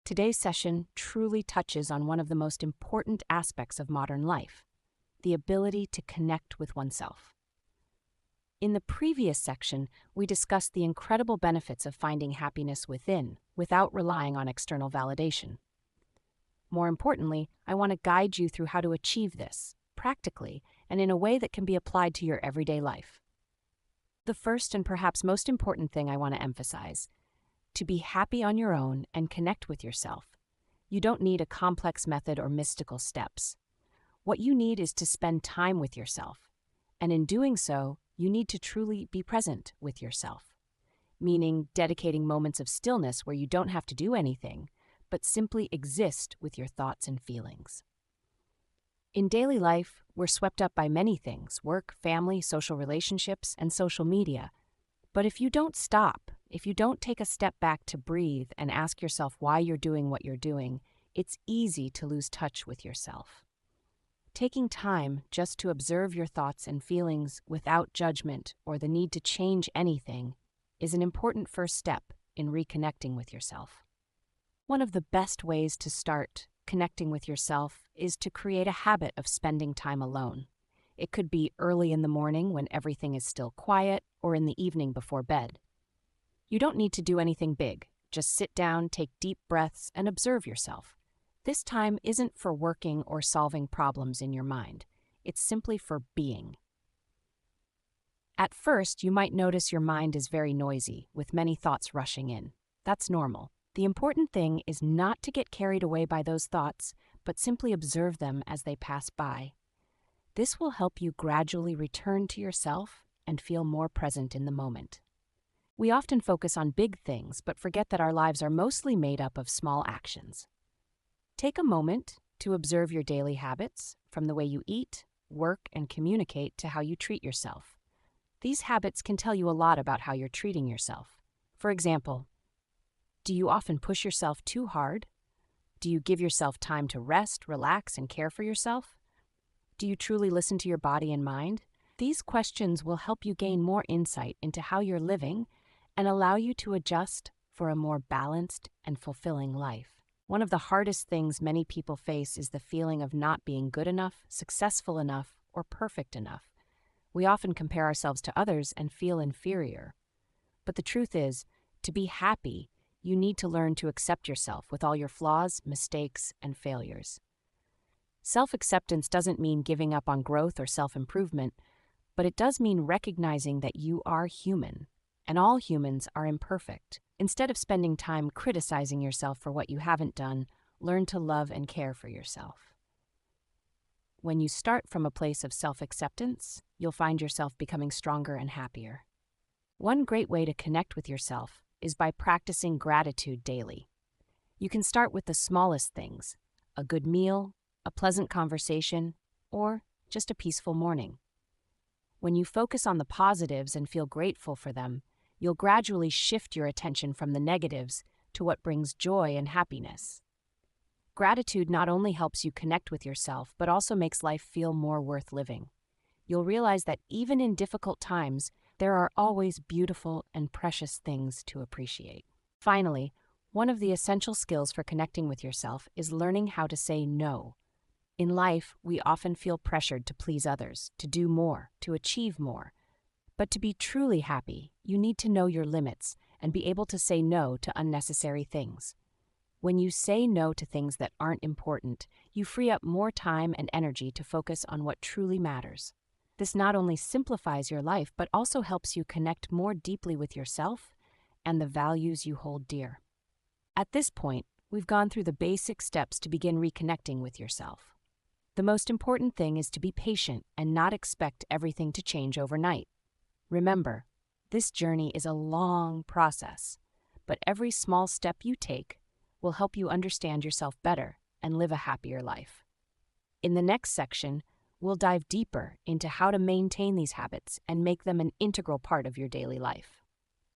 Today's session truly touches on one of the most important aspects of modern life, the ability to connect with oneself. In the previous section, we discussed the incredible benefits of finding happiness within without relying on external validation. More importantly, I want to guide you through how to achieve this, practically, and in a way that can be applied to your everyday life. The first and perhaps most important thing I want to emphasize: to be happy on your own and connect with yourself, you don't need a complex method or mystical steps. What you need is to spend time with yourself, and in doing so, you need to truly be present with yourself, meaning dedicating moments of stillness where you don't have to do anything, but simply exist with your thoughts and feelings. In daily life, we're swept up by many things: work, family, social relationships, and social media. But if you don't stop, if you don't take a step back to breathe and ask yourself why you're doing what you're doing, it's easy to lose touch with yourself. Taking time just to observe your thoughts and feelings without judgment or the need to change anything is an important first step in reconnecting with yourself. One of the best ways to start connecting with yourself is to create a habit of spending time alone. It could be early in the morning when everything is still quiet, or in the evening before bed. You don't need to do anything big. Just sit down, take deep breaths, and observe yourself. This time isn't for working or solving problems in your mind. It's simply for being. At first, you might notice your mind is very noisy, with many thoughts rushing in. That's normal. The important thing is not to get carried away by those thoughts, but simply observe them as they pass by. This will help you gradually return to yourself and feel more present in the moment. We often focus on big things, but forget that our lives are mostly made up of small actions. Take a moment to observe your daily habits, from the way you eat, work, and communicate to how you treat yourself. These habits can tell you a lot about how you're treating yourself. For example, do you often push yourself too hard? Do you give yourself time to rest, relax, and care for yourself? Do you truly listen to your body and mind? These questions will help you gain more insight into how you're living and allow you to adjust for a more balanced and fulfilling life. One of the hardest things many people face is the feeling of not being good enough, successful enough, or perfect enough. We often compare ourselves to others and feel inferior. But the truth is, to be happy, you need to learn to accept yourself with all your flaws, mistakes, and failures. Self-acceptance doesn't mean giving up on growth or self-improvement, but it does mean recognizing that you are human, and all humans are imperfect. Instead of spending time criticizing yourself for what you haven't done, learn to love and care for yourself. When you start from a place of self-acceptance, you'll find yourself becoming stronger and happier. One great way to connect with yourself is by practicing gratitude daily. You can start with the smallest things: a good meal, a pleasant conversation, or just a peaceful morning. When you focus on the positives and feel grateful for them, you'll gradually shift your attention from the negatives to what brings joy and happiness. Gratitude not only helps you connect with yourself, but also makes life feel more worth living. You'll realize that even in difficult times, there are always beautiful and precious things to appreciate. Finally, one of the essential skills for connecting with yourself is learning how to say no. In life, we often feel pressured to please others, to do more, to achieve more. But to be truly happy, you need to know your limits and be able to say no to unnecessary things. When you say no to things that aren't important, you free up more time and energy to focus on what truly matters. This not only simplifies your life, but also helps you connect more deeply with yourself and the values you hold dear. At this point, we've gone through the basic steps to begin reconnecting with yourself. The most important thing is to be patient and not expect everything to change overnight. Remember, this journey is a long process, but every small step you take will help you understand yourself better and live a happier life. In the next section, we'll dive deeper into how to maintain these habits and make them an integral part of your daily life.